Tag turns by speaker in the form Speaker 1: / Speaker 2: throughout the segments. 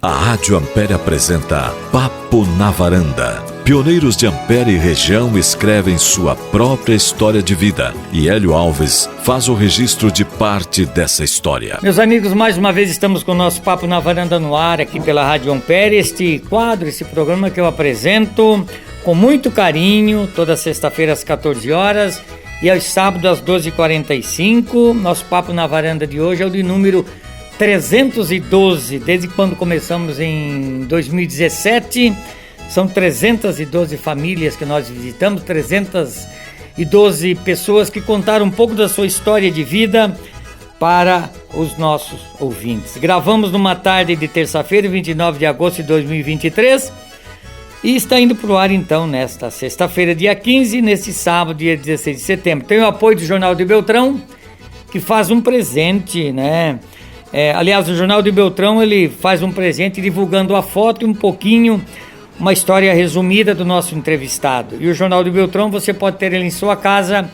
Speaker 1: A Rádio Ampere apresenta Papo na Varanda. Pioneiros de Ampere e região escrevem sua própria história de vida e Hélio Alves faz o registro de parte dessa história.
Speaker 2: Meus amigos, mais uma vez estamos com o nosso Papo na Varanda no ar aqui pela Rádio Ampere. Este quadro, esse programa que eu apresento com muito carinho, toda sexta-feira às 14 horas e aos sábados às 12h45. Nosso Papo na Varanda de hoje é o de número 312, desde quando começamos em 2017, são 312 famílias que nós visitamos, 312 pessoas que contaram um pouco da sua história de vida para os nossos ouvintes. Gravamos numa tarde de terça-feira, 29 de agosto de 2023, e está indo para o ar então nesta sexta-feira, dia 15, e neste sábado, dia 16 de setembro. Tem o apoio do Jornal de Beltrão, que faz um presente, né? Aliás, o Jornal de Beltrão, ele faz um presente divulgando a foto e um pouquinho, uma história resumida do nosso entrevistado. E o Jornal de Beltrão você pode ter ele em sua casa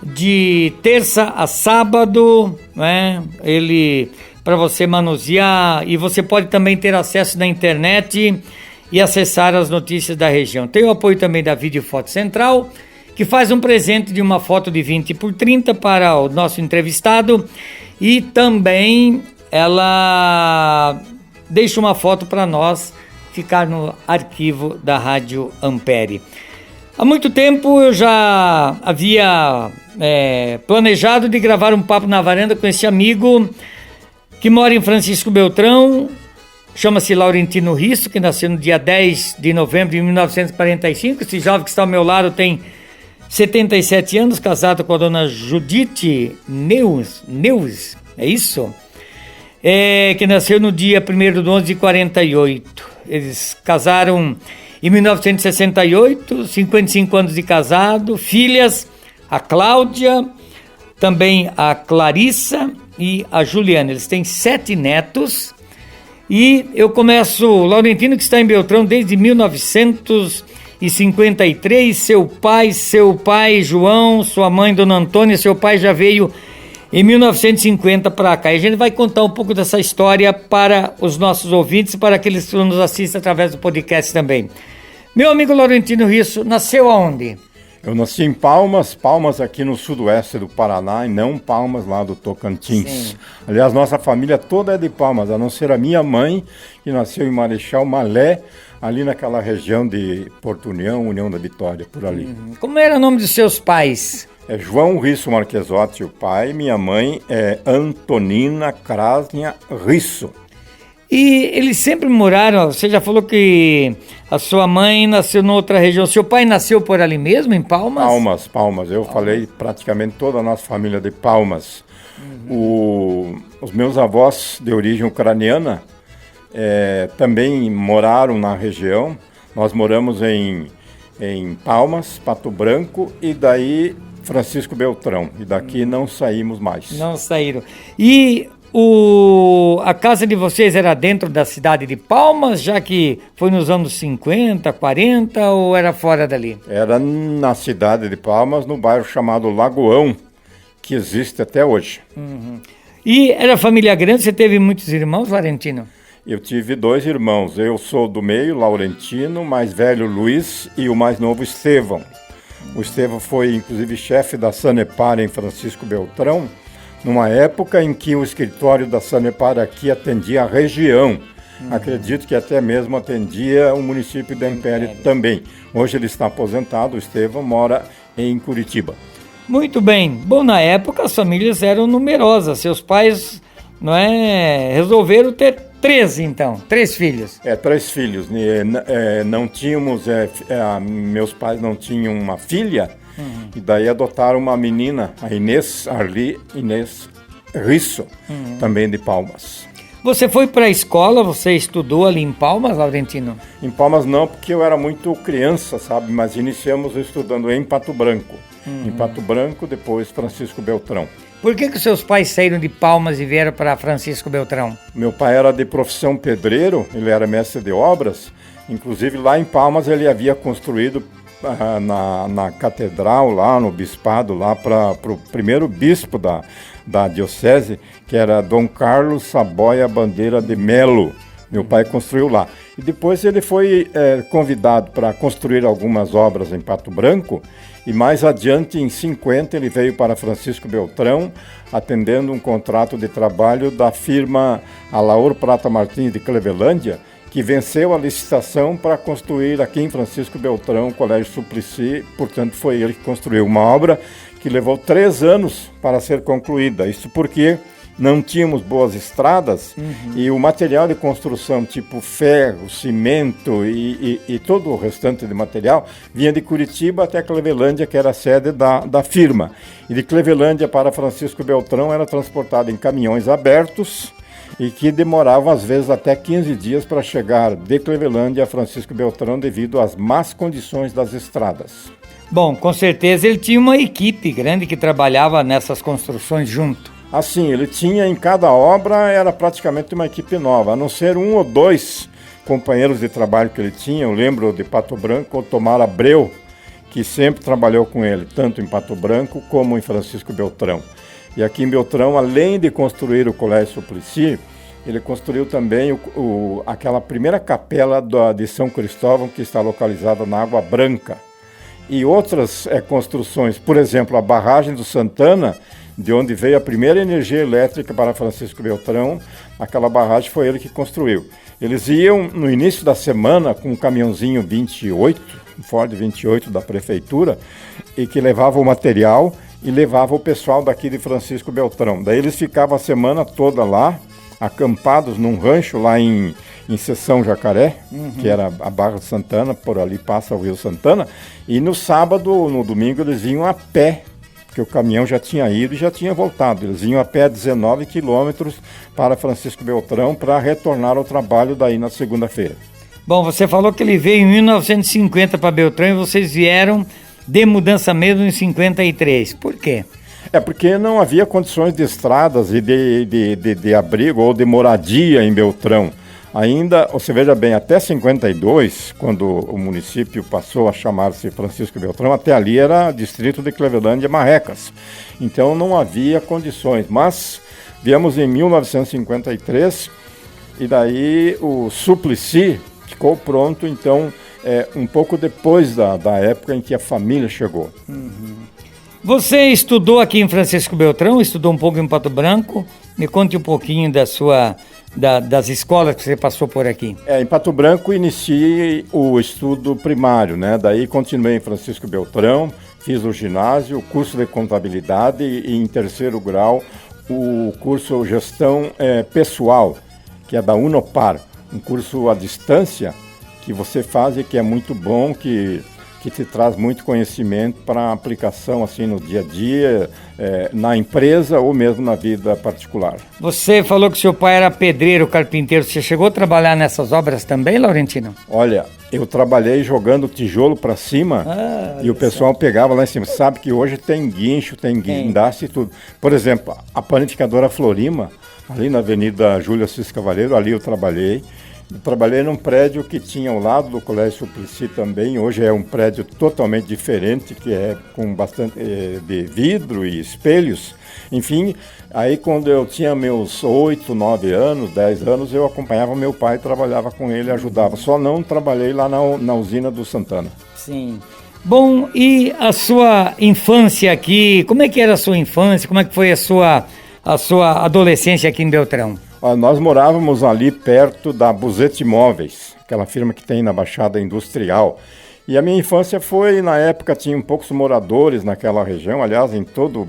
Speaker 2: de terça a sábado, né? Ele para você manusear, e você pode também ter acesso na internet e acessar as notícias da região. Tem o apoio também da Vídeo Foto Central, que faz um presente de uma foto de 20x30 para o nosso entrevistado. E também ela deixa uma foto para nós ficar no arquivo da Rádio Ampere. Há muito tempo eu já havia planejado de gravar um Papo na Varanda com esse amigo que mora em Francisco Beltrão, chama-se Laurentino Risso, que nasceu no dia 10 de novembro de 1945. Esse jovem que está ao meu lado tem 77 anos, casado com a dona Judite Neus, é isso? Que nasceu no dia 1º de 11 de 48. Eles casaram em 1968, 55 anos de casado, filhas, a Cláudia, também a Clarissa e a Juliana. Eles têm 7 netos. E eu começo, Laurentino, que está em Beltrão desde 1953, seu pai João, sua mãe Dona Antônia, seu pai já veio em 1950 para cá. E a gente vai contar um pouco dessa história para os nossos ouvintes e para aqueles que nos assistem através do podcast também. Meu amigo Laurentino Risso, nasceu aonde?
Speaker 3: Eu nasci em Palmas aqui no sudoeste do Paraná, e não Palmas lá do Tocantins. Sim. Aliás, nossa família toda é de Palmas, a não ser a minha mãe, que nasceu em Marechal Malé, ali naquela região de Porto União, União da Vitória, por ali.
Speaker 2: Como era o nome dos seus pais?
Speaker 3: É João Risso Marquesotti, o pai. Minha mãe é Antonina Krasnia Risso.
Speaker 2: E eles sempre moraram, você já falou que a sua mãe nasceu em outra região, seu pai nasceu por ali mesmo, em Palmas?
Speaker 3: Palmas. Eu falei praticamente toda a nossa família de Palmas. Os meus avós de origem ucraniana também moraram na região. Nós moramos em Palmas, Pato Branco e daí Francisco Beltrão. E daqui não saímos mais.
Speaker 2: Não saíram. E a casa de vocês era dentro da cidade de Palmas, já que foi nos anos 50, 40, ou era fora dali?
Speaker 3: Era na cidade de Palmas, no bairro chamado Lagoão, que existe até hoje.
Speaker 2: E era família grande? Você teve muitos irmãos, Laurentino?
Speaker 3: Eu tive 2 irmãos. Eu sou do meio, Laurentino, o mais velho Luiz e o mais novo Estevão. O Estevão foi inclusive chefe da Sanepar em Francisco Beltrão, numa época em que o escritório da Sanepar aqui atendia a região. Acredito que até mesmo atendia o município de Ampere também. Hoje ele está aposentado, o Estevão mora em Curitiba.
Speaker 2: Muito bem. Bom, na época as famílias eram numerosas. Seus pais, resolveram ter 3 filhos.
Speaker 3: 3 filhos. Não tínhamos, meus pais não tinham uma filha, e daí adotaram uma menina, a Inês Risso, também de Palmas.
Speaker 2: Você foi para a escola, você estudou ali em Palmas, Laurentino?
Speaker 3: Em Palmas não, porque eu era muito criança, sabe? Mas iniciamos estudando em Pato Branco. Em Pato Branco, depois Francisco Beltrão.
Speaker 2: Por que os seus pais saíram de Palmas e vieram para Francisco Beltrão?
Speaker 3: Meu pai era de profissão pedreiro, ele era mestre de obras. Inclusive lá em Palmas ele havia construído na catedral, lá no bispado, lá para o primeiro bispo da diocese, que era Dom Carlos Saboia Bandeira de Melo. Meu pai construiu lá. E depois ele foi convidado para construir algumas obras em Pato Branco, e mais adiante, em 50, ele veio para Francisco Beltrão, atendendo um contrato de trabalho da firma Alaor Prata Martins de Clevelândia, que venceu a licitação para construir aqui em Francisco Beltrão o Colégio Suplicy. Portanto, foi ele que construiu uma obra que levou 3 anos para ser concluída. Isso porque não tínhamos boas estradas, e o material de construção, tipo ferro, cimento e todo o restante de material, vinha de Curitiba até Clevelândia, que era a sede da firma. E de Clevelândia para Francisco Beltrão era transportado em caminhões abertos e que demoravam às vezes até 15 dias para chegar de Clevelândia a Francisco Beltrão devido às más condições das estradas.
Speaker 2: Bom, com certeza ele tinha uma equipe grande que trabalhava nessas construções junto.
Speaker 3: Assim, ele tinha em cada obra, era praticamente uma equipe nova, a não ser 1 ou 2 companheiros de trabalho que ele tinha. Eu lembro de Pato Branco, o Tomar Abreu, que sempre trabalhou com ele, tanto em Pato Branco como em Francisco Beltrão. E aqui em Beltrão, além de construir o Colégio Suplicy, ele construiu também aquela primeira capela de São Cristóvão, que está localizada na Água Branca. E outras construções, por exemplo, a barragem do Santana, de onde veio a primeira energia elétrica para Francisco Beltrão, aquela barragem foi ele que construiu. Eles iam no início da semana com um caminhãozinho 28, um Ford 28 da prefeitura, e que levava o material e levava o pessoal daqui de Francisco Beltrão. Daí eles ficavam a semana toda lá, acampados num rancho lá em Seção Jacaré, que era a Barra de Santana, por ali passa o Rio Santana, e no sábado, no domingo, eles vinham a pé, porque o caminhão já tinha ido e já tinha voltado. Eles vinham a pé 19 quilômetros para Francisco Beltrão para retornar ao trabalho daí na segunda-feira.
Speaker 2: Bom, você falou que ele veio em 1950 para Beltrão e vocês vieram de mudança mesmo em 53. Por quê?
Speaker 3: Porque não havia condições de estradas e de abrigo ou de moradia em Beltrão. Ainda, você veja bem, até 52, quando o município passou a chamar-se Francisco Beltrão, até ali era distrito de Clevelândia Marrecas. Então não havia condições, mas viemos em 1953 e daí o Suplicy ficou pronto, então, um pouco depois da época em que a família chegou.
Speaker 2: Você estudou aqui em Francisco Beltrão, estudou um pouco em Pato Branco. Me conte um pouquinho das escolas que você passou por aqui.
Speaker 3: Em Pato Branco iniciei o estudo primário, né? Daí continuei em Francisco Beltrão, fiz o ginásio, o curso de contabilidade e em terceiro grau o curso Gestão Pessoal, que é da Unopar, um curso à distância que você faz e que é muito bom, que te traz muito conhecimento para aplicação assim no dia a dia, na empresa ou mesmo na vida particular.
Speaker 2: Você falou que seu pai era pedreiro, carpinteiro. Você chegou a trabalhar nessas obras também, Laurentino?
Speaker 3: Olha, eu trabalhei jogando tijolo para cima e o pessoal pegava lá em cima. Sabe que hoje tem guincho, tem guindaste e tudo. Por exemplo, a panificadora Florima, ali na Avenida Júlio Assis Cavaleiro, ali eu trabalhei. Eu trabalhei num prédio que tinha ao lado do Colégio Suplicy também. Hoje é um prédio totalmente diferente, que é com bastante de vidro e espelhos. Enfim, aí quando eu tinha meus 8, 9 anos, 10 anos, eu acompanhava meu pai, trabalhava com ele, ajudava. Só não trabalhei lá na usina do Santana.
Speaker 2: Sim. Bom, e a sua infância aqui? Como é que era a sua infância? Como é que foi a sua adolescência aqui em Beltrão?
Speaker 3: Nós morávamos ali perto da Buzete Imóveis, aquela firma que tem na Baixada Industrial. E a minha infância foi, na época, tinha poucos moradores naquela região, aliás, em todo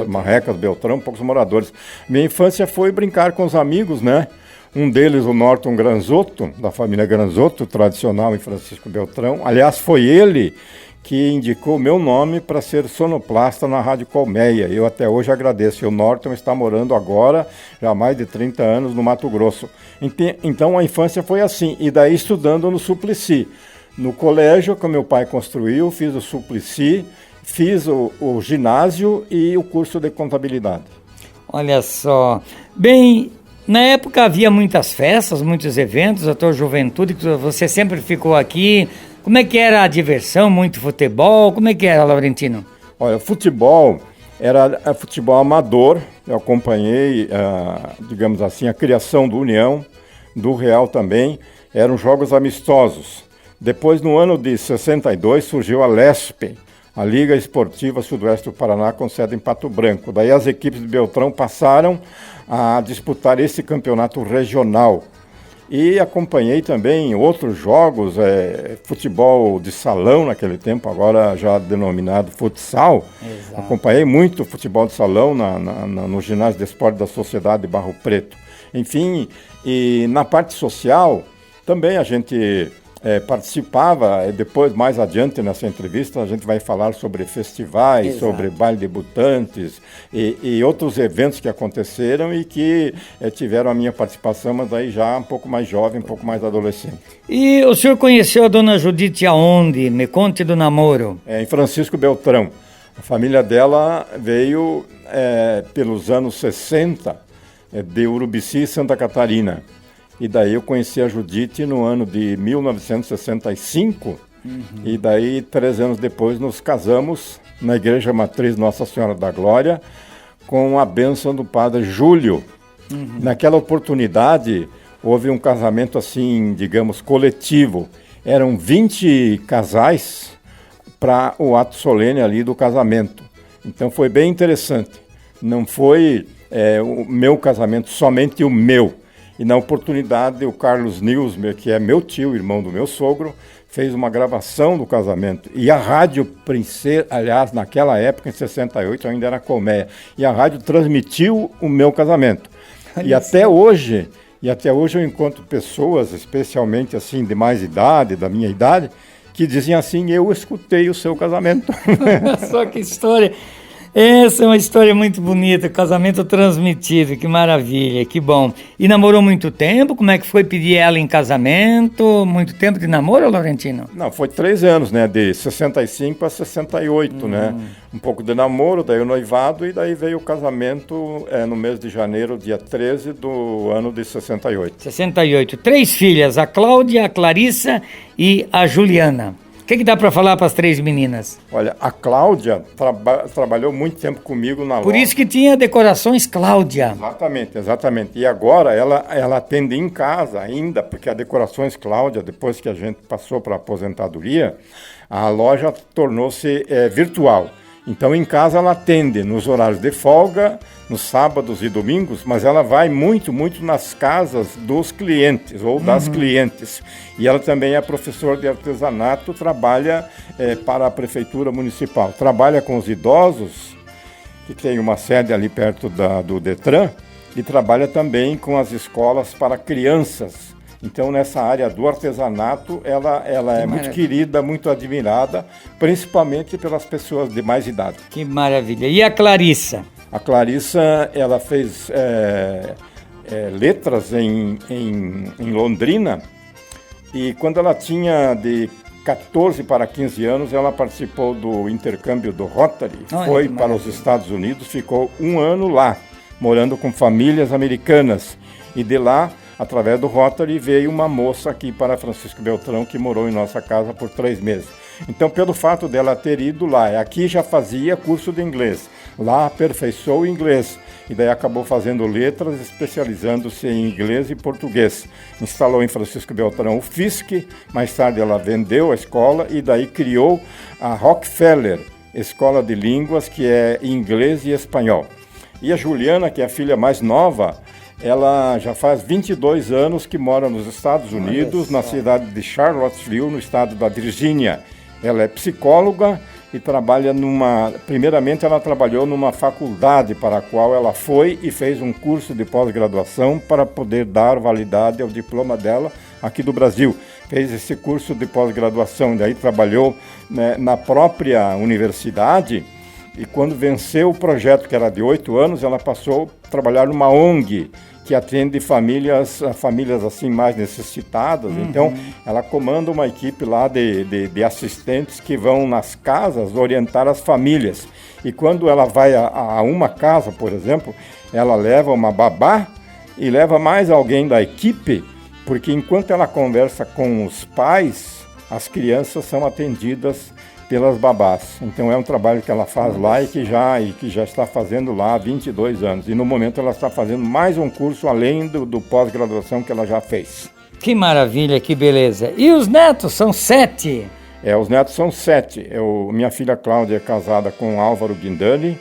Speaker 3: Marrecas, Beltrão, poucos moradores. Minha infância foi brincar com os amigos, né? Um deles, o Norton Granzotto, da família Granzotto, tradicional em Francisco Beltrão. Aliás, foi ele que indicou meu nome para ser sonoplasta na Rádio Colmeia. Eu até hoje agradeço. O Norton está morando agora, já há mais de 30 anos, no Mato Grosso. Então a infância foi assim, e daí estudando no Suplicy. No colégio que meu pai construiu, fiz o Suplicy, fiz o ginásio e o curso de contabilidade.
Speaker 2: Olha só. Bem, na época havia muitas festas, muitos eventos, a tua juventude, você sempre ficou aqui. Como é que era a diversão? Muito futebol? Como é que era, Laurentino?
Speaker 3: Olha, futebol era futebol amador. Eu acompanhei, digamos assim, a criação do União. do Real também, eram jogos amistosos. Depois, no ano de 62, surgiu a LESP, a Liga Esportiva Sudoeste do Paraná, com sede em Pato Branco. Daí as equipes de Beltrão passaram a disputar esse campeonato regional. E acompanhei também outros jogos, futebol de salão naquele tempo, agora já denominado futsal.
Speaker 2: Exato.
Speaker 3: Acompanhei muito futebol de salão no ginásio de esporte da Sociedade de Barro Preto. Enfim, e na parte social também a gente participava. Depois, mais adiante nessa entrevista, a gente vai falar sobre festivais,
Speaker 2: Exato.
Speaker 3: sobre baile de debutantes e outros eventos que aconteceram e que tiveram a minha participação, mas aí já um pouco mais jovem, um pouco mais adolescente.
Speaker 2: E o senhor conheceu a dona Judite aonde? Me conte do namoro.
Speaker 3: Em Francisco Beltrão. A família dela veio pelos anos 60 de Urubici, Santa Catarina. E daí eu conheci a Judite no ano de 1965, e daí 3 anos depois nos casamos na Igreja Matriz Nossa Senhora da Glória, com a bênção do padre Júlio. Naquela oportunidade houve um casamento assim, digamos, coletivo. Eram 20 casais para o ato solene ali do casamento. Então foi bem interessante. Não foi o meu casamento, somente o meu. E na oportunidade, o Carlos Nilsmer, que é meu tio, irmão do meu sogro, fez uma gravação do casamento. E a Rádio Princesa, aliás, naquela época, em 68, ainda era colmeia. E a rádio transmitiu o meu casamento. E até hoje eu encontro pessoas, especialmente assim, de mais idade, da minha idade, que dizem assim: eu escutei o seu casamento.
Speaker 2: Só que história. Essa é uma história muito bonita, casamento transmitido, que maravilha, que bom. E namorou muito tempo? Como é que foi pedir ela em casamento? Muito tempo de namoro, Laurentino?
Speaker 3: Não, foi 3 anos, né? De 65 a 68, né? Um pouco de namoro, daí o noivado, e daí veio o casamento no mês de janeiro, dia 13 do ano de 68.
Speaker 2: 68. 3 filhas, a Cláudia, a Clarissa e a Juliana. O que dá para falar para as 3 meninas?
Speaker 3: Olha, a Cláudia trabalhou muito tempo comigo na loja.
Speaker 2: Por isso que tinha decorações Cláudia.
Speaker 3: Exatamente. E agora ela atende em casa ainda, porque a Decorações Cláudia, depois que a gente passou para a aposentadoria, a loja tornou-se virtual. Então em casa ela atende nos horários de folga, nos sábados e domingos, mas ela vai muito nas casas dos clientes ou das clientes. E ela também é professora de artesanato, trabalha para a Prefeitura Municipal. Trabalha com os idosos, que tem uma sede ali perto do Detran, e trabalha também com as escolas para crianças. Então, nessa área do artesanato, ela é muito querida, muito admirada, principalmente pelas pessoas de mais idade.
Speaker 2: Que maravilha. E a Clarissa?
Speaker 3: A Clarissa, ela fez letras em Londrina, e quando ela tinha de 14 para 15 anos, ela participou do intercâmbio do Rotary, foi para os Estados Unidos, ficou 1 ano lá, morando com famílias americanas, e de lá, através do Rotary, veio uma moça aqui para Francisco Beltrão, que morou em nossa casa por 3 meses. Então, pelo fato dela ter ido lá, aqui já fazia curso de inglês, lá aperfeiçoou o inglês, e daí acabou fazendo letras, especializando-se em inglês e português. Instalou em Francisco Beltrão o FISC, mais tarde ela vendeu a escola, e daí criou a Rockefeller, Escola de Línguas, que é inglês e espanhol. E a Juliana, que é a filha mais nova, ela já faz 22 anos que mora nos Estados Unidos, na cidade de Charlottesville, no estado da Virgínia. Ela é psicóloga e trabalha primeiramente ela trabalhou numa faculdade para a qual ela foi e fez um curso de pós-graduação para poder dar validade ao diploma dela aqui do Brasil. Fez esse curso de pós-graduação, daí trabalhou na própria universidade. E quando venceu o projeto, que era de 8 anos, ela passou a trabalhar numa ONG, que atende famílias assim mais necessitadas. Então, ela comanda uma equipe lá de assistentes que vão nas casas orientar as famílias. E quando ela vai a uma casa, por exemplo, ela leva uma babá e leva mais alguém da equipe, porque enquanto ela conversa com os pais, as crianças são atendidas pelas babás. Então é um trabalho que ela faz lá e que já está fazendo lá há 22 anos. E no momento ela está fazendo mais um curso além do pós-graduação que ela já fez.
Speaker 2: Que maravilha, que beleza. E os netos são 7?
Speaker 3: Os netos são 7. Minha filha Cláudia é casada com Álvaro Guindani.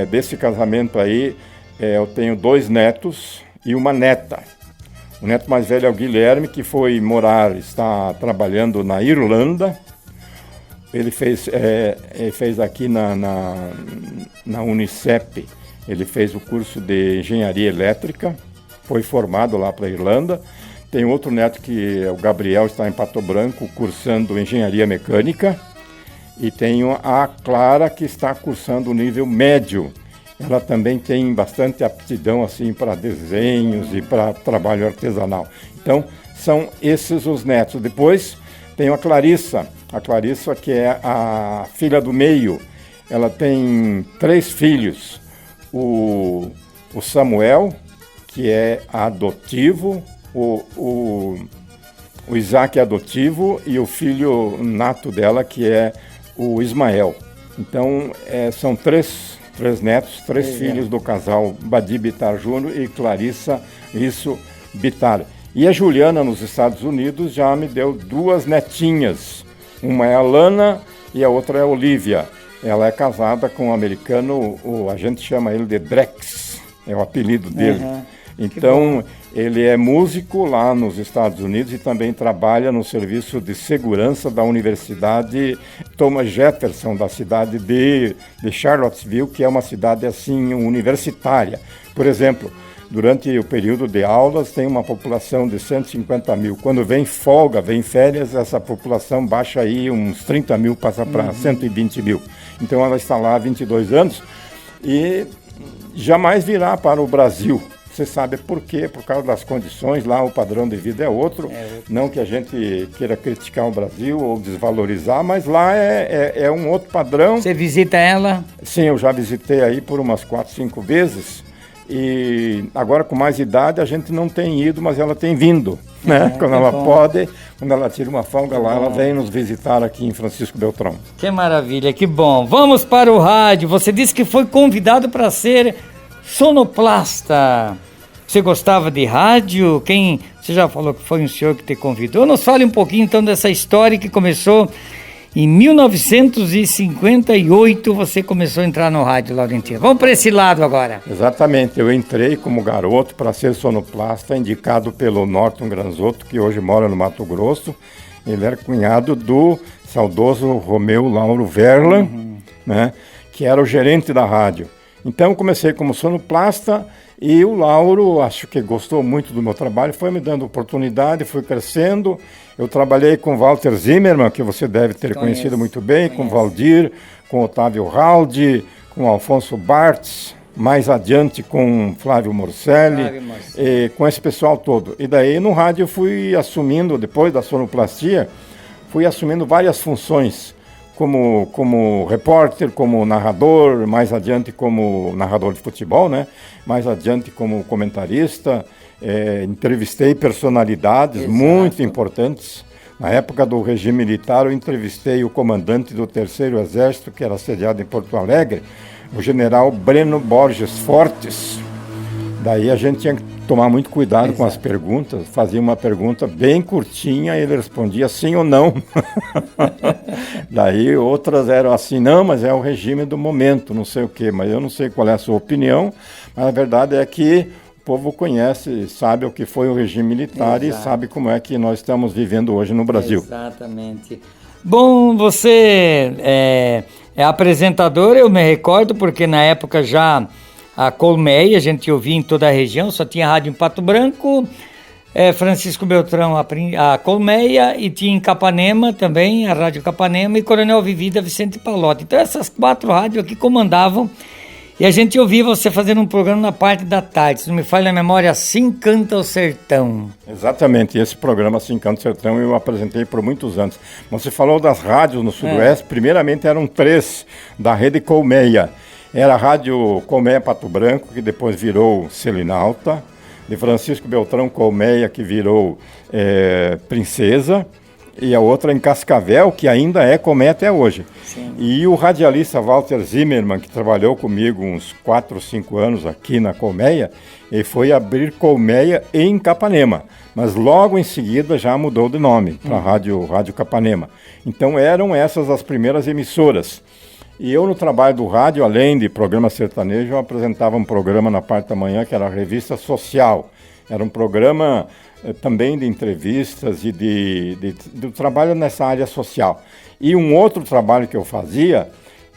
Speaker 3: Desse casamento aí, eu tenho 2 netos e uma neta. O neto mais velho é o Guilherme, que está trabalhando na Irlanda. Ele fez aqui na Unicep, ele fez o curso de engenharia elétrica, foi formado lá para a Irlanda. Tem outro neto que é o Gabriel, está em Pato Branco, cursando engenharia mecânica. E tenho a Clara, que está cursando o nível médio. Ela também tem bastante aptidão assim, para desenhos e para trabalho artesanal. Então, são esses os netos. Depois, tenho a Clarissa, que é a filha do meio. Ela tem 3 filhos. O Samuel, que é adotivo, o Isaac é adotivo e o filho nato dela, que é o Ismael. Então, são 3 netos, 3 filhos do casal Badi Bittar Júnior e Clarissa Risso Bittar. E a Juliana, nos Estados Unidos, já me deu 2 netinhas. Uma é a Lana e a outra é a Olivia. Ela é casada com um americano, a gente chama ele de Drex, é o apelido dele. Então, ele é músico lá nos Estados Unidos e também trabalha no serviço de segurança da Universidade Thomas Jefferson, da cidade de Charlottesville, que é uma cidade assim universitária. Por exemplo, durante o período de aulas tem uma população de 150 mil. Quando vem folga, vem férias, essa população baixa aí uns 30 mil, passa para 120 mil. Então ela está lá há 22 anos e jamais virá para o Brasil. Você sabe por quê? Por causa das condições, lá o padrão de vida é outro. Não que a gente queira criticar o Brasil ou desvalorizar, mas lá é um outro padrão.
Speaker 2: Você visita ela?
Speaker 3: Sim, eu já visitei aí por umas 4, 5 vezes. E agora com mais idade a gente não tem ido, mas ela tem vindo, né? Quando ela pode, quando ela tira uma folga lá, ela vem nos visitar aqui em Francisco Beltrão. Que
Speaker 2: maravilha, que bom. Vamos para o rádio. Você disse que foi convidado para ser sonoplasta. Você gostava de rádio? Você já falou que foi um senhor que te convidou. Nos fale um pouquinho então dessa história que começou em 1958. Você começou a entrar no rádio, Laurentino. Vamos para esse lado agora.
Speaker 3: Exatamente, eu entrei como garoto para ser sonoplasta, indicado pelo Norton Granzotto, que hoje mora no Mato Grosso. Ele era cunhado do saudoso Romeu Lauro Verla, né, que era o gerente da rádio. Então eu comecei como sonoplasta e o Lauro, acho que gostou muito do meu trabalho, foi me dando oportunidade, fui crescendo. Eu trabalhei com Walter Zimmermann, que você deve ter conhecido muito bem, com Valdir, com Otávio Haldi, com Alfonso Bartz, mais adiante com Flávio Morcelli, e com esse pessoal todo. E daí no rádio eu fui assumindo, depois da sonoplastia, fui assumindo várias funções, como repórter, como narrador, mais adiante como narrador de futebol, né? Mais adiante como comentarista, entrevistei personalidades muito importantes. Na época do regime militar, eu entrevistei o comandante do 3º Exército, que era sediado em Porto Alegre, o general Breno Borges Fortes. Daí a gente tinha que tomar muito cuidado com as perguntas, fazia uma pergunta bem curtinha e ele respondia sim ou não. Daí outras eram assim, não, mas é o regime do momento, não sei o quê, mas eu não sei qual é a sua opinião, mas a verdade é que o povo conhece, sabe o que foi o regime militar e sabe como é que nós estamos vivendo hoje no Brasil.
Speaker 2: Exatamente. Bom, você é apresentador, eu me recordo, porque na época já a Colmeia, a gente ouvia em toda a região, só tinha rádio em Pato Branco, Francisco Beltrão, a Colmeia, e tinha em Capanema também, a Rádio Capanema, e Coronel Vivida, Vicente Palotti. Então essas 4 rádios aqui comandavam, e a gente ouvia você fazendo um programa na parte da tarde, se não me falha a memória, Assim Canta o Sertão.
Speaker 3: Exatamente, esse programa Assim Canta o Sertão eu apresentei por muitos anos. Você falou das rádios no Sudoeste, primeiramente eram 3 da Rede Colmeia. Era a Rádio Colmeia Pato Branco, que depois virou Selinalta, de Francisco Beltrão Colmeia, que virou Princesa, e a outra em Cascavel, que ainda é Colmeia até hoje.
Speaker 2: Sim.
Speaker 3: E o radialista Walter Zimmermann, que trabalhou comigo uns 4 ou 5 anos aqui na Colmeia, ele foi abrir Colmeia em Capanema, mas logo em seguida já mudou de nome para Rádio Capanema. Então eram essas as primeiras emissoras. E eu, no trabalho do rádio, além de programa sertanejo, eu apresentava um programa na parte da manhã que era a Revista Social. Era um programa também de entrevistas e do trabalho nessa área social. E um outro trabalho que eu fazia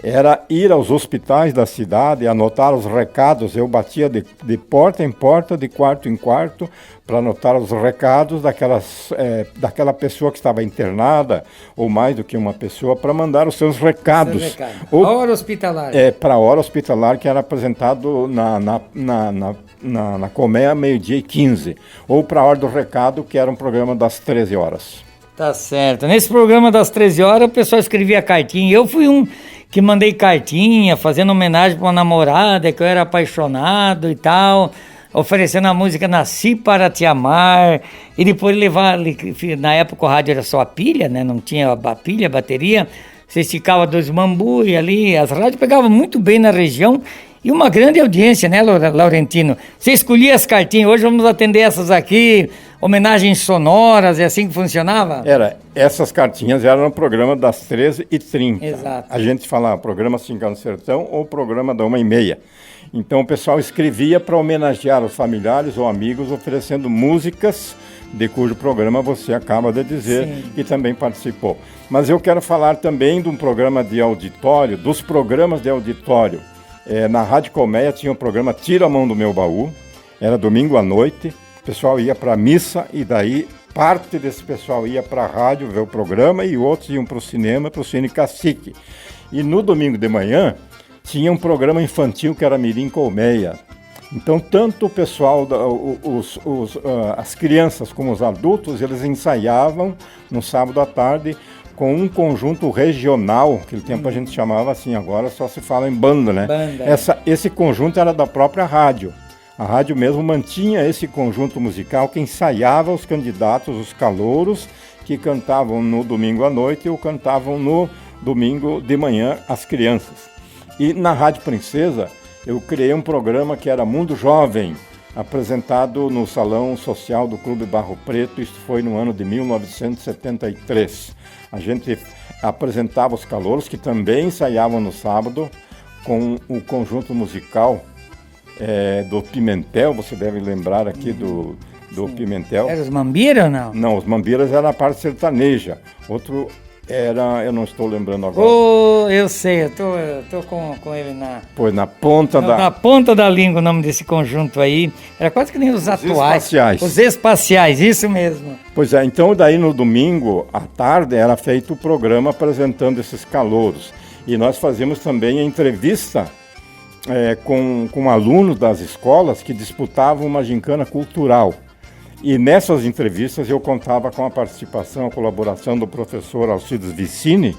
Speaker 3: era ir aos hospitais da cidade, anotar os recados. Eu batia de porta em porta, de quarto em quarto, para anotar os recados daquela pessoa que estava internada, ou mais do que uma pessoa, para mandar os seus recados.
Speaker 2: A hora hospitalar.
Speaker 3: Para a hora hospitalar, que era apresentado na Colmeia, 12h15. Ou para a hora do recado, que era um programa das 13 horas.
Speaker 2: Tá certo. Nesse programa das 13 horas, o pessoal escrevia cartinha. Eu fui um que mandei cartinha, fazendo homenagem para uma namorada, que eu era apaixonado e tal, oferecendo a música Nasci para Te Amar, e depois levar, na época o rádio era só a pilha, né? Não tinha a pilha, a bateria, você esticava 2 bambu e ali, as rádios pegavam muito bem na região, e uma grande audiência, né, Laurentino? Você escolhia as cartinhas, hoje vamos atender essas aqui, homenagens sonoras, é assim que funcionava?
Speaker 3: Essas cartinhas eram no programa das 13h30.
Speaker 2: Exato.
Speaker 3: A gente falava programa Cinca no Sertão ou programa da 1h30. Então o pessoal escrevia para homenagear os familiares ou amigos, oferecendo músicas de cujo programa você acaba de dizer. Sim. Que também participou. Mas eu quero falar também de um programa de auditório, dos programas de auditório. Na Rádio Colmeia tinha o programa Tira a Mão do Meu Baú, era domingo à noite, o pessoal ia para a missa e daí parte desse pessoal ia para a rádio ver o programa e outros iam para o cinema, para o Cine Cacique. E no domingo de manhã tinha um programa infantil que era Mirim Colmeia. Então tanto o pessoal, as crianças como os adultos, eles ensaiavam no sábado à tarde com um conjunto regional, que no tempo a gente chamava assim, agora só se fala em banda, né? Esse conjunto era da própria rádio. A rádio mesmo mantinha esse conjunto musical que ensaiava os candidatos, os calouros, que cantavam no domingo à noite ou cantavam no domingo de manhã as crianças. E na Rádio Princesa eu criei um programa que era Mundo Jovem, apresentado no Salão Social do Clube Barro Preto, isso foi no ano de 1973. A gente apresentava os calouros, que também ensaiavam no sábado, com o conjunto musical do Pimentel, você deve lembrar aqui do Pimentel.
Speaker 2: Era os Mambiras ou não?
Speaker 3: Não, os Mambiras era a parte sertaneja. Outro era, eu não estou lembrando agora.
Speaker 2: Eu sei, eu tô com ele na...
Speaker 3: Pois, na ponta
Speaker 2: da língua o nome desse conjunto aí. Era quase que nem os atuais.
Speaker 3: Espaciais.
Speaker 2: Os espaciais, isso mesmo.
Speaker 3: Pois é, então daí no domingo, à tarde, era feito o programa apresentando esses calouros. E nós fazíamos também a entrevista com alunos das escolas que disputavam uma gincana cultural. E nessas entrevistas eu contava com a participação, a colaboração do professor Alcides Vicini,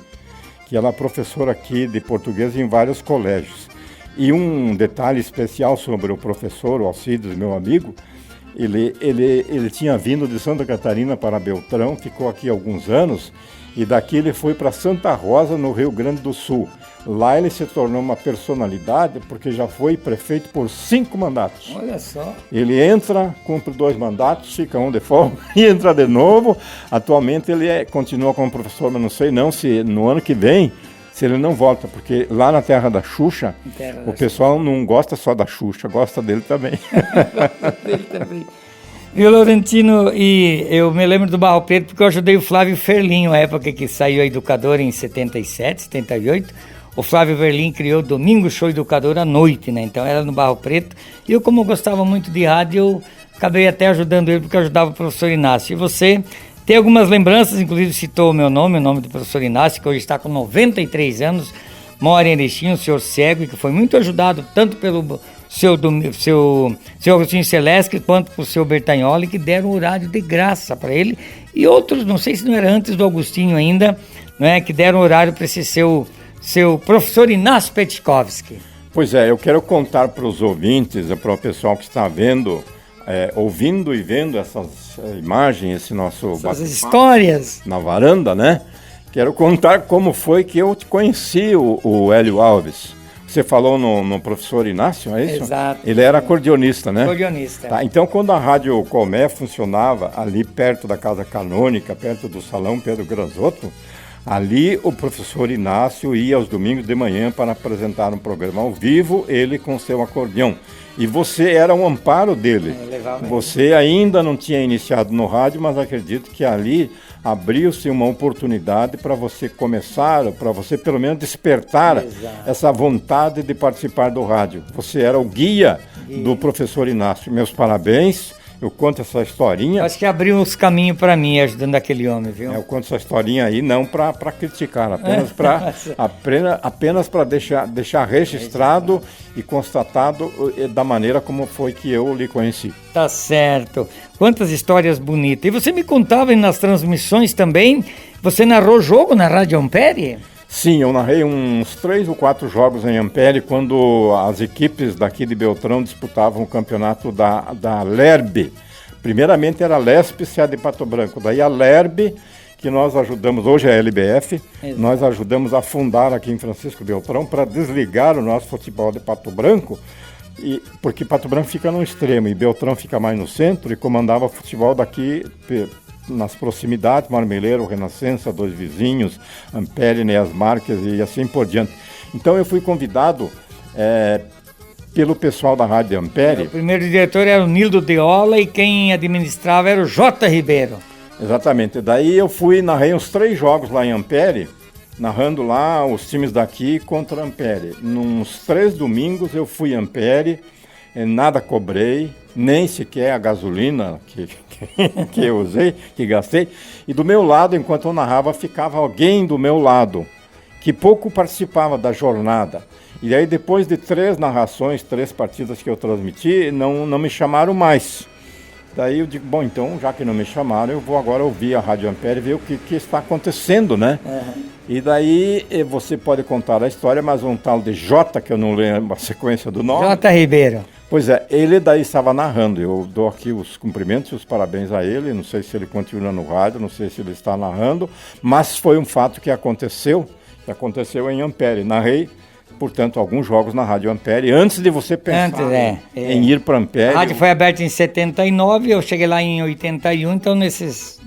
Speaker 3: que ela é professora aqui de português em vários colégios. E um detalhe especial sobre o professor Alcides, meu amigo, ele tinha vindo de Santa Catarina para Beltrão, ficou aqui alguns anos, e daqui ele foi para Santa Rosa, no Rio Grande do Sul. Lá ele se tornou uma personalidade, porque já foi prefeito por 5 mandatos.
Speaker 2: Olha só.
Speaker 3: Ele entra, cumpre 2 mandatos, fica um de folga e entra de novo. Atualmente ele continua como professor, mas não sei não se no ano que vem, se ele não volta, porque lá na terra da Xuxa, o pessoal não gosta só da Xuxa, gosta dele também.
Speaker 2: Gosta dele também. Viu, Laurentino, e eu me lembro do Barro Preto porque eu ajudei o Flávio Ferlin, na época que saiu a Educadora em 77, 78. O Flávio Verlin criou Domingo Show Educador à noite, né? Então era no Barro Preto. E eu, como eu gostava muito de rádio, eu acabei até ajudando ele porque eu ajudava o professor Inácio. E você tem algumas lembranças, inclusive citou o meu nome, o nome do professor Inácio, que hoje está com 93 anos, mora em Erechim, o senhor cego, e que foi muito ajudado tanto pelo seu Agostinho Celeste quanto pelo seu Bertagnoli, que deram horário de graça para ele. E outros, não sei se não era antes do Agostinho ainda, né, que deram horário para esse seu professor Inácio Petkovski.
Speaker 3: Pois é, eu quero contar para os ouvintes, para o pessoal que está vendo ouvindo e vendo essas imagens, esse nosso
Speaker 2: Essas histórias
Speaker 3: na varanda, né? Quero contar como foi que eu te conheci o Hélio Alves. Você falou no professor Inácio, é isso?
Speaker 2: Exato.
Speaker 3: Ele era acordeonista, né?
Speaker 2: Acordeonista.
Speaker 3: Tá, então, quando a Rádio Colmé funcionava ali perto da Casa Canônica, perto do Salão Pedro Granzotto, ali o professor Inácio ia aos domingos de manhã para apresentar um programa ao vivo, ele com seu acordeão. E você era um amparo dele. Você ainda não tinha iniciado no rádio, mas acredito que ali abriu-se uma oportunidade para você começar, para você pelo menos despertar essa vontade de participar do rádio. Você era o guia do professor Inácio. Meus parabéns. Eu conto essa historinha.
Speaker 2: Acho que abriu os caminhos para mim, ajudando aquele homem, viu?
Speaker 3: Eu conto essa historinha aí não para criticar, apenas para deixar registrado e constatado da maneira como foi que eu lhe conheci.
Speaker 2: Tá certo. Quantas histórias bonitas. E você me contava nas transmissões também, você narrou jogo na Rádio Ampere?
Speaker 3: Sim, eu narrei uns 3 ou 4 jogos em Ampere quando as equipes daqui de Beltrão disputavam o campeonato da LERB. Primeiramente era a LESP, sede de Pato Branco. Daí a LERB, que nós ajudamos, hoje é a LBF, nós ajudamos a fundar aqui em Francisco Beltrão para desligar o nosso futebol de Pato Branco, porque Pato Branco fica no extremo e Beltrão fica mais no centro e comandava o futebol daqui nas proximidades, Marmeleiro, Renascença, Dois Vizinhos, Ampere, Neas Marques e assim por diante. Então eu fui convidado pelo pessoal da Rádio de Ampere.
Speaker 2: O primeiro diretor era o Nildo Deola e quem administrava era o J. Ribeiro.
Speaker 3: Exatamente. Daí eu narrei uns 3 jogos lá em Ampere, narrando lá os times daqui contra Ampere. Nos 3 domingos eu fui a Ampere, nada cobrei, nem sequer a gasolina que eu usei, que gastei. E do meu lado, enquanto eu narrava, ficava alguém do meu lado, que pouco participava da jornada. E aí depois de 3 narrações, 3 partidas que eu transmiti, não me chamaram mais. Daí eu digo, bom, então, já que não me chamaram, eu vou agora ouvir a Rádio Ampere e ver o que está acontecendo, né? Uhum. E daí você pode contar a história, mas um tal de Jota, que eu não lembro a sequência do nome.
Speaker 2: J. Ribeiro.
Speaker 3: Pois é, ele daí estava narrando. Eu dou aqui os cumprimentos e os parabéns a ele. Não sei se ele continua no rádio, não sei se ele está narrando, mas foi um fato que aconteceu em Ampere. Narrei, portanto, alguns jogos na Rádio Ampere, antes de você pensar em ir para Ampere.
Speaker 2: A rádio foi aberta em 79, eu cheguei lá em 81, então nesses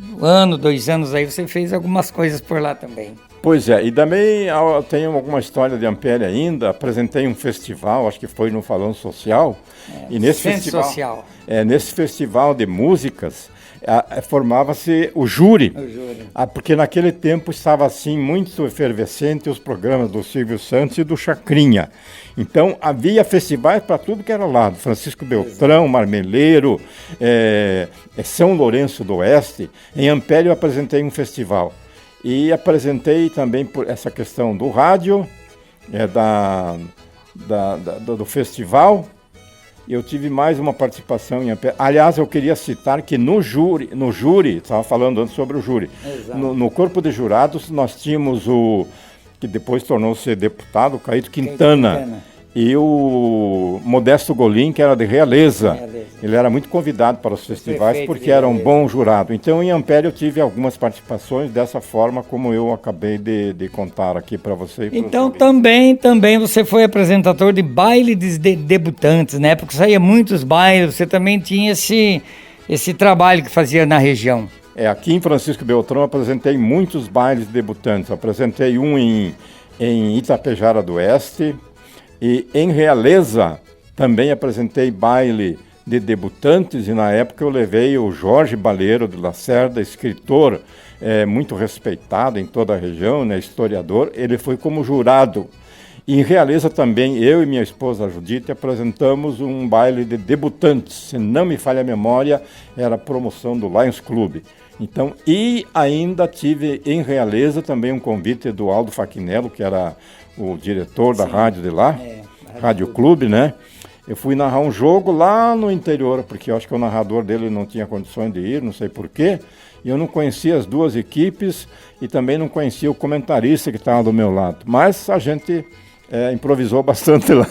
Speaker 2: 2 anos aí você fez algumas coisas por lá também.
Speaker 3: Pois é, e também eu tenho alguma história de Ampere ainda, apresentei um festival, acho que foi no Falão Social, e nesse festival de músicas, formava-se o júri. Porque naquele tempo estava assim muito efervescente os programas do Silvio Santos e do Chacrinha. Então havia festivais para tudo que era lado, Francisco Beltrão, Marmeleiro, São Lourenço do Oeste. Em Ampere eu apresentei um festival e apresentei também por essa questão do rádio, do festival. Eu tive mais uma participação em Ampere. Aliás, eu queria citar que no júri, estava falando antes sobre o júri, no corpo de jurados nós tínhamos que depois tornou-se deputado, o Caíto Quintana, e o Modesto Golim, que era de Realeza. Ele era muito convidado para os festivais porque era um bom jurado. Então, em Ampere eu tive algumas participações dessa forma como eu acabei de contar aqui para você.
Speaker 2: Então, também você foi apresentador de baile de debutantes, né? Porque saía muitos bailes, você também tinha esse trabalho que fazia na região.
Speaker 3: Aqui em Francisco Beltrão apresentei muitos bailes de debutantes. Apresentei um em Itapejara do Oeste, e em Realeza também apresentei baile de debutantes, e na época eu levei o Jorge Baleiro de Lacerda, escritor muito respeitado em toda a região, né, historiador. Ele foi como jurado. E em Realeza também, eu e minha esposa Judite apresentamos um baile de debutantes. Se não me falha a memória, era a promoção do Lions Club. Então, e ainda tive em Realeza também um convite do Aldo Faquinello, que era o diretor da rádio de lá, Rádio Clube, né? Eu fui narrar um jogo lá no interior, porque eu acho que o narrador dele não tinha condições de ir, não sei porquê, e eu não conhecia as 2 equipes e também não conhecia o comentarista que estava do meu lado. Mas a gente improvisou bastante lá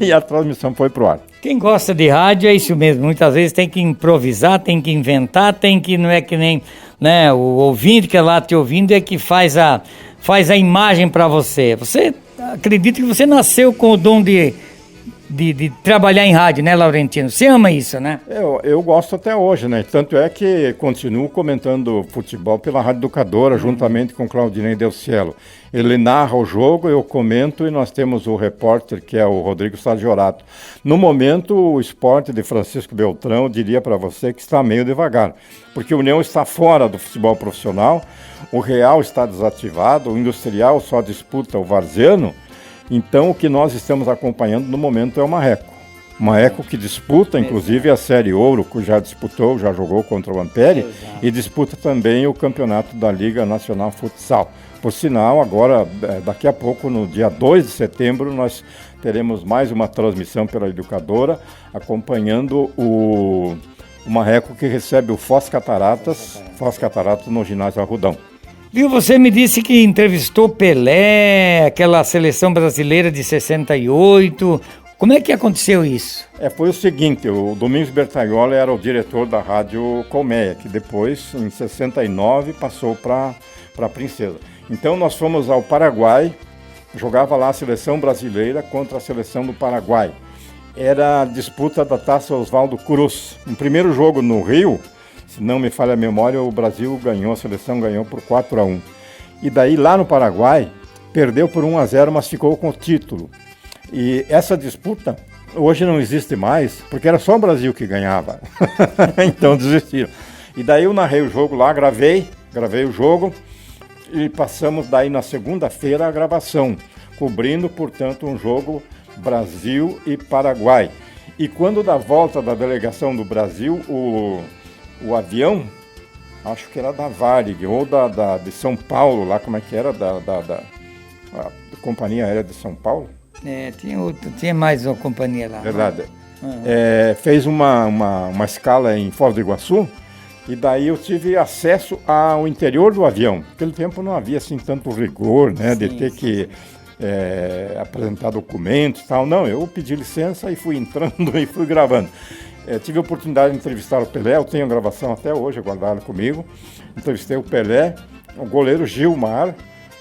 Speaker 3: e a transmissão foi pro ar.
Speaker 2: Quem gosta de rádio é isso mesmo, muitas vezes tem que improvisar, tem que inventar, não é que nem, né, o ouvinte que é lá te ouvindo é que faz a imagem para você. Você acredita que você nasceu com o dom de trabalhar em rádio, né, Laurentino? Você ama isso, né?
Speaker 3: Eu gosto até hoje, né? Tanto é que continuo comentando futebol pela Rádio Educadora, juntamente com Claudinei Del Cielo. Ele narra o jogo, eu comento e nós temos o repórter, que é o Rodrigo Sargiorato. No momento, o esporte de Francisco Beltrão, eu diria para você que está meio devagar, porque o União está fora do futebol profissional, o Real está desativado, o Industrial só disputa o Varziano. Então, o que nós estamos acompanhando no momento é o Marreco. Marreco que disputa, inclusive, a Série Ouro, que já disputou, já jogou contra o Ampere, e disputa também o campeonato da Liga Nacional Futsal. Por sinal, agora, daqui a pouco, no dia 2 de setembro, nós teremos mais uma transmissão pela Educadora, acompanhando o Marreco que recebe o Foz Cataratas no ginásio Arrudão.
Speaker 2: Viu, você me disse que entrevistou Pelé, aquela seleção brasileira de 68. Como é que aconteceu isso?
Speaker 3: Foi o seguinte, o Domingos Bertaioli era o diretor da Rádio Colmeia, que depois, em 69, passou para a Princesa. Então nós fomos ao Paraguai, jogava lá a seleção brasileira contra a seleção do Paraguai. Era a disputa da Taça Oswaldo Cruz. No primeiro jogo no Rio, se não me falha a memória, o Brasil ganhou, a seleção ganhou por 4-1. E daí lá no Paraguai, perdeu por 1-0, mas ficou com o título. E essa disputa hoje não existe mais, porque era só o Brasil que ganhava. Então desistiram. E daí eu narrei o jogo lá, gravei o jogo e passamos daí na segunda-feira a gravação, cobrindo, portanto, um jogo Brasil e Paraguai. E quando da volta da delegação do Brasil, o avião, acho que era da Varig, ou de São Paulo, lá como é que era, da Companhia Aérea de São Paulo.
Speaker 2: Tinha mais uma companhia lá.
Speaker 3: Verdade. Fez uma escala em Foz do Iguaçu, e daí eu tive acesso ao interior do avião. Naquele tempo não havia assim tanto rigor, né, de ter que apresentar documentos e tal. Não, eu pedi licença e fui entrando e fui gravando. Tive a oportunidade de entrevistar o Pelé, eu tenho a gravação até hoje guardada comigo. Entrevistei o Pelé, o goleiro Gilmar,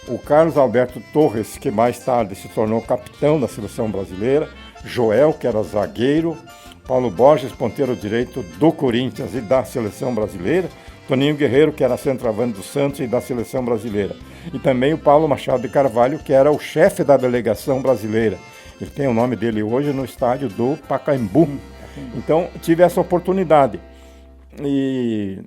Speaker 3: o Carlos Alberto Torres, que mais tarde se tornou capitão da seleção brasileira, Joel, que era zagueiro, Paulo Borges, ponteiro direito do Corinthians e da seleção brasileira, Toninho Guerreiro, que era centroavante do Santos e da seleção brasileira, e também o Paulo Machado de Carvalho, que era o chefe da delegação brasileira. Ele tem o nome dele hoje no estádio do Pacaembu. Então, tive essa oportunidade e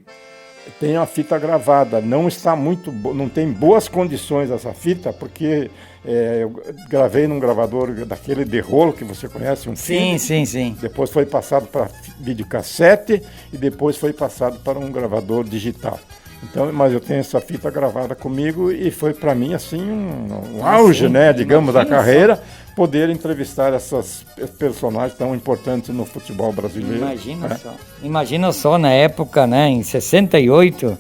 Speaker 3: tenho a fita gravada. Não está não tem boas condições essa fita, porque eu gravei num gravador daquele de rolo que você conhece,
Speaker 2: Sim.
Speaker 3: Depois foi passado para videocassete e depois foi passado para um gravador digital. Então, mas eu tenho essa fita gravada comigo e foi para mim assim um auge, né, digamos, da carreira, poder entrevistar essas personagens tão importantes no futebol brasileiro.
Speaker 2: Imagina só na época, né, em 68,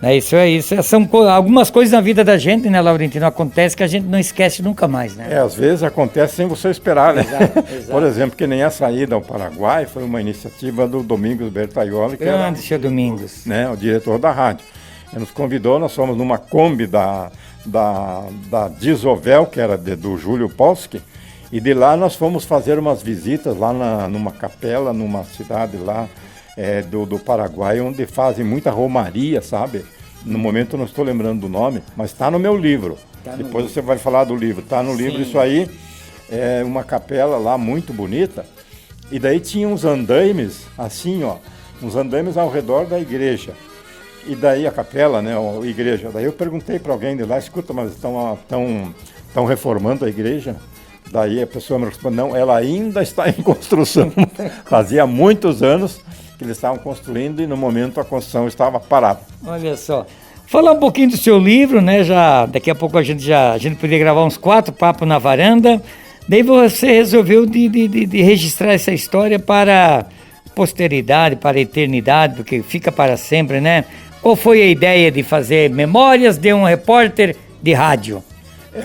Speaker 2: né, isso são algumas coisas na vida da gente, né, Laurentino, acontece que a gente não esquece nunca mais, né?
Speaker 3: Às vezes acontece sem você esperar, né?
Speaker 2: Exato.
Speaker 3: Por exemplo, que nem a saída ao Paraguai foi uma iniciativa do Domingos Bertaioli, que era,
Speaker 2: seu Domingos,
Speaker 3: né, o diretor da rádio. Ele nos convidou, nós fomos numa Kombi da Disovel, que era do Júlio Polski, e de lá nós fomos fazer umas visitas lá numa capela, numa cidade lá do Paraguai, onde fazem muita romaria, sabe? No momento eu não estou lembrando do nome, mas está no meu livro. Depois você vai falar do livro. Está no livro isso aí, uma capela lá muito bonita, e daí tinha uns andaimes, assim, ó, uns andaimes ao redor da igreja. E daí a capela, né, a igreja. Daí eu perguntei para alguém de lá, escuta, mas estão reformando a igreja? Daí a pessoa me respondeu, não, ela ainda está em construção. Fazia muitos anos que eles estavam construindo e no momento a construção estava parada.
Speaker 2: Olha só. Falar um pouquinho do seu livro, né? Daqui a pouco a gente poderia gravar uns 4 papos na varanda. Daí você resolveu de registrar essa história para posteridade, para a eternidade, porque fica para sempre, né? Qual foi a ideia de fazer Memórias de um Repórter de Rádio?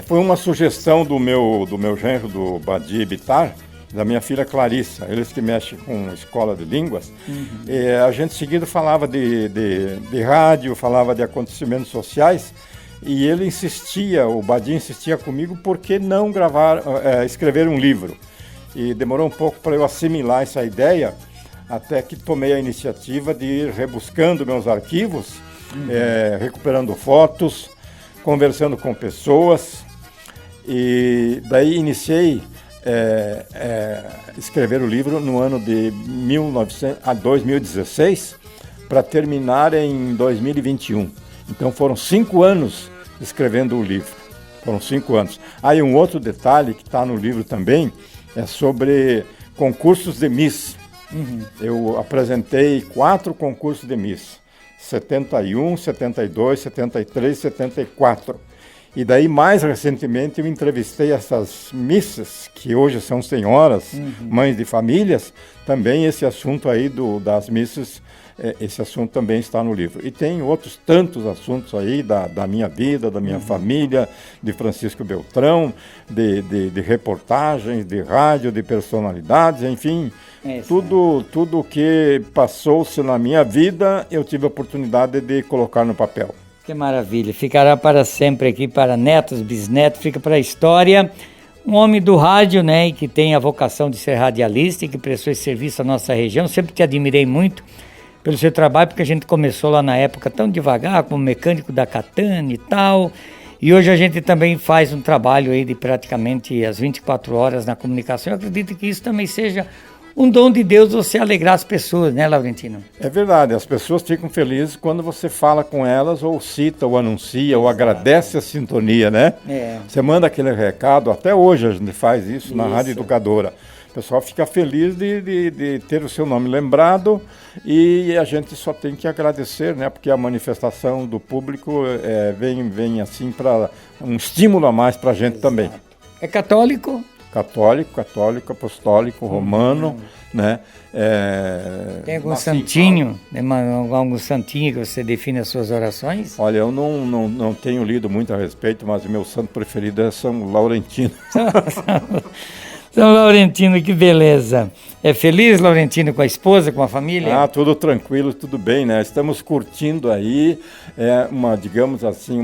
Speaker 3: Foi uma sugestão do meu genro, do Badi Bittar, da minha filha Clarissa, eles que mexem com escola de línguas. A gente seguido falava de rádio, falava de acontecimentos sociais, e ele insistia, o Badim insistia comigo, por que não escrever um livro? E demorou um pouco para eu assimilar essa ideia, até que tomei a iniciativa de ir rebuscando meus arquivos, recuperando fotos, conversando com pessoas, e daí iniciei escrever o livro no ano de 2016, para terminar em 2021. Então foram 5 anos escrevendo o livro, foram 5 anos. Aí um outro detalhe que está no livro também, é sobre concursos de Miss. Eu apresentei 4 concursos de Miss, 71, 72, 73, 74. E daí, mais recentemente, eu entrevistei essas misses, que hoje são senhoras, mães de famílias. Também esse assunto aí das misses, esse assunto também está no livro. E tem outros tantos assuntos aí da minha vida, da minha família, de Francisco Beltrão, de reportagens, de rádio, de personalidades, enfim. Tudo que passou-se na minha vida, eu tive a oportunidade de colocar no papel.
Speaker 2: Que maravilha, ficará para sempre aqui, para netos, bisnetos, fica para a história. Um homem do rádio, né, e que tem a vocação de ser radialista e que prestou esse serviço à nossa região. Sempre te admirei muito pelo seu trabalho, porque a gente começou lá na época tão devagar, como mecânico da Catane e tal. E hoje a gente também faz um trabalho aí de praticamente as 24 horas na comunicação. Eu acredito que isso também seja um dom de Deus, você alegrar as pessoas, né, Laurentino?
Speaker 3: É verdade, as pessoas ficam felizes quando você fala com elas, ou cita, ou anuncia, ou agradece a sintonia, né? Você manda aquele recado, até hoje a gente faz isso na Rádio Educadora. O pessoal fica feliz de ter o seu nome lembrado, e a gente só tem que agradecer, né? Porque a manifestação do público vem assim para um estímulo a mais para a gente também.
Speaker 2: É católico?
Speaker 3: Católico, apostólico, romano, né?
Speaker 2: Tem algum santinho? Algum santinho que você define as suas orações?
Speaker 3: Olha, eu não tenho lido muito a respeito, mas o meu santo preferido é São Laurentino.
Speaker 2: São Laurentino, que beleza. É feliz, Laurentino, com a esposa, com a família?
Speaker 3: Tudo tranquilo, tudo bem, né? Estamos curtindo aí, digamos assim,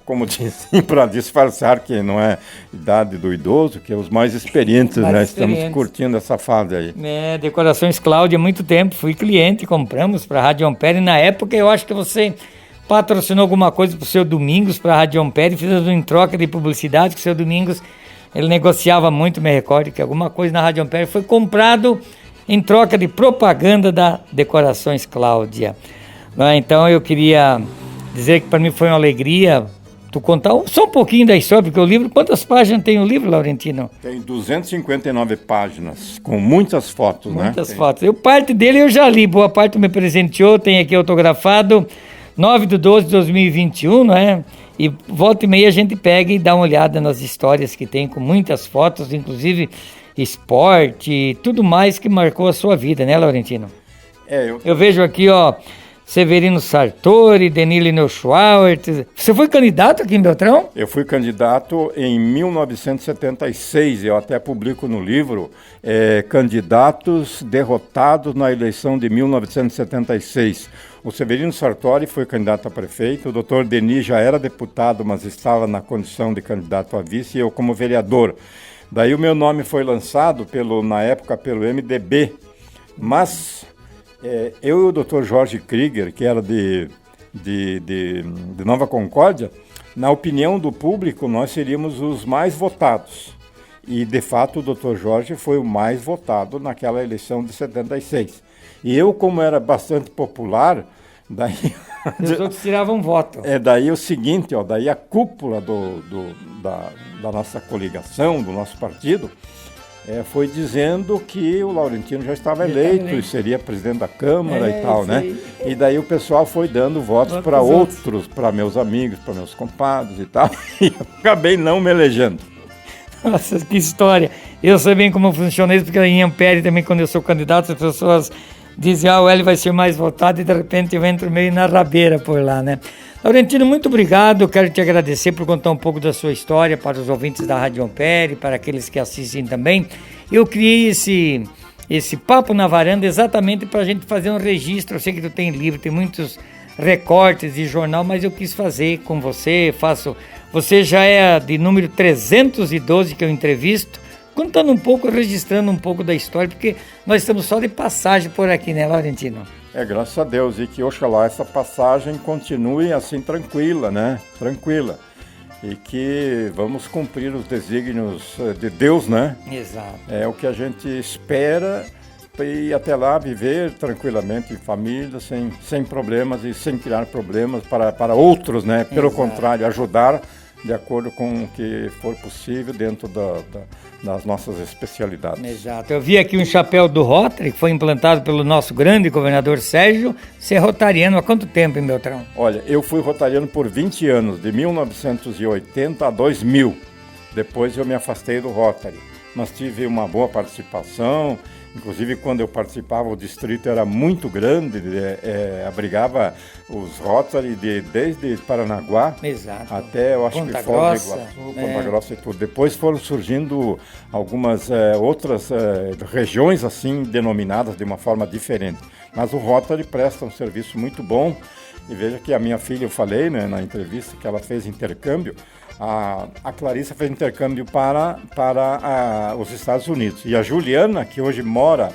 Speaker 3: como dizem, para disfarçar que não é idade do idoso, que é os mais experientes, né? Estamos curtindo essa fase aí.
Speaker 2: Decorações Cláudia, há muito tempo, fui cliente, compramos para a Rádio Ampere. Na época, eu acho que você patrocinou alguma coisa para o seu Domingos, para a Rádio Ampere, fizemos em troca de publicidade, que o seu Domingos... Ele negociava muito, me recordo, que alguma coisa na Rádio Ampere foi comprado em troca de propaganda da Decorações Cláudia. Então eu queria dizer que para mim foi uma alegria tu contar só um pouquinho da história, porque o livro, quantas páginas tem o livro, Laurentino?
Speaker 3: Tem 259 páginas, com muitas fotos,
Speaker 2: muitas fotos. Parte dele eu já li, boa parte me presenteou, tem aqui autografado, 9/12/2021, não é? E volta e meia a gente pega e dá uma olhada nas histórias que tem, com muitas fotos, inclusive esporte, tudo mais que marcou a sua vida, né, Laurentino? Eu vejo aqui, Severino Sartori, Denile Neuschauer. Você foi candidato aqui em Beltrão?
Speaker 3: Eu fui candidato em 1976, eu até publico no livro, candidatos derrotados na eleição de 1976. O Severino Sartori foi candidato a prefeito, o doutor Denis já era deputado, mas estava na condição de candidato a vice, e eu como vereador. Daí o meu nome foi lançado, na época, pelo MDB, mas eu e o doutor Jorge Krieger, que era de Nova Concórdia, na opinião do público, nós seríamos os mais votados. E, de fato, o doutor Jorge foi o mais votado naquela eleição de 76. E eu, como era bastante popular, daí...
Speaker 2: Os outros tiravam voto.
Speaker 3: Daí o seguinte, daí a cúpula da nossa coligação, do nosso partido, foi dizendo que o Laurentino já estava eleito e seria presidente da Câmara e tal, né? E daí o pessoal foi dando votos para outros, para meus amigos, para meus compadres e tal, e eu acabei não me elegendo.
Speaker 2: Nossa, que história! Eu sei bem como funciona isso, porque em Ampere também, quando eu sou candidato, as pessoas dizem, o Hélio vai ser mais votado, e de repente eu entro meio na rabeira por lá, né? Laurentino, muito obrigado, quero te agradecer por contar um pouco da sua história para os ouvintes da Rádio Ampere, para aqueles que assistem também, Eu criei esse Papo na Varanda exatamente para a gente fazer um registro. Eu sei que tu tem livro, tem muitos recortes de jornal, mas eu quis fazer com você. Você já é de número 312 que eu entrevisto, contando um pouco, registrando um pouco da história, porque nós estamos só de passagem por aqui, né, Laurentino?
Speaker 3: Graças a Deus, e que oxalá essa passagem continue assim tranquila, né? Tranquila. E que vamos cumprir os desígnios de Deus, né?
Speaker 2: Exato.
Speaker 3: É o que a gente espera, e até lá viver tranquilamente em família, sem problemas e sem criar problemas para outros, né? Pelo contrário, ajudar de acordo com o que for possível dentro das nossas especialidades.
Speaker 2: Exato. Eu vi aqui um chapéu do Rotary, que foi implantado pelo nosso grande governador Sérgio. Você é rotariano há quanto tempo, hein, Beltrão?
Speaker 3: Olha, eu fui rotariano por 20 anos, de 1980 a 2000. Depois eu me afastei do Rotary. Mas tive uma boa participação. Inclusive, quando eu participava, o distrito era muito grande, abrigava os Rotary desde Paranaguá.
Speaker 2: Exato.
Speaker 3: Até, eu acho
Speaker 2: Ponta
Speaker 3: que Foz
Speaker 2: Grossa,
Speaker 3: do Iguaçu, Ponta Grossa e tudo. Depois foram surgindo algumas outras regiões assim denominadas de uma forma diferente. Mas o Rotary presta um serviço muito bom. E veja que a minha filha, eu falei, né, na entrevista, que ela fez intercâmbio. A Clarissa fez intercâmbio para os Estados Unidos. E a Juliana, que hoje mora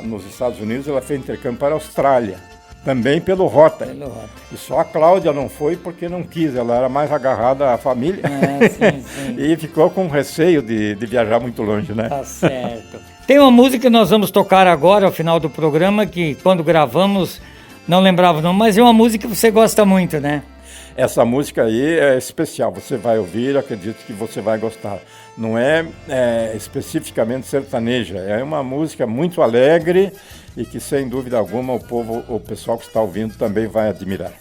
Speaker 3: nos Estados Unidos, ela fez intercâmbio para a Austrália. Também pelo Rotary. E só a Cláudia não foi porque não quis, ela era mais agarrada à família. Sim. E ficou com receio de viajar muito longe, né?
Speaker 2: Tá certo. Tem uma música que nós vamos tocar agora, ao final do programa, que quando gravamos, não lembrava o nome, mas é uma música que você gosta muito, né?
Speaker 3: Essa música aí é especial, você vai ouvir, acredito que você vai gostar. Não é especificamente sertaneja, é uma música muito alegre e que, sem dúvida alguma, o pessoal que está ouvindo também vai admirar.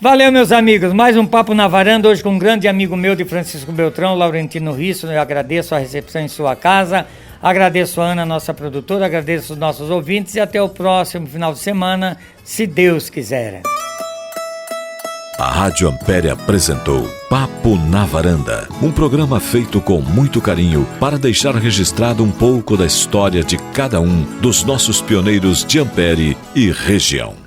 Speaker 2: Valeu, meus amigos, mais um Papo na Varanda, hoje com um grande amigo meu de Francisco Beltrão, Laurentino Risso. Eu agradeço a recepção em sua casa, agradeço a Ana, nossa produtora, agradeço os nossos ouvintes e até o próximo final de semana, se Deus quiser.
Speaker 1: A Rádio Ampere apresentou Papo na Varanda, um programa feito com muito carinho para deixar registrado um pouco da história de cada um dos nossos pioneiros de Ampere e região.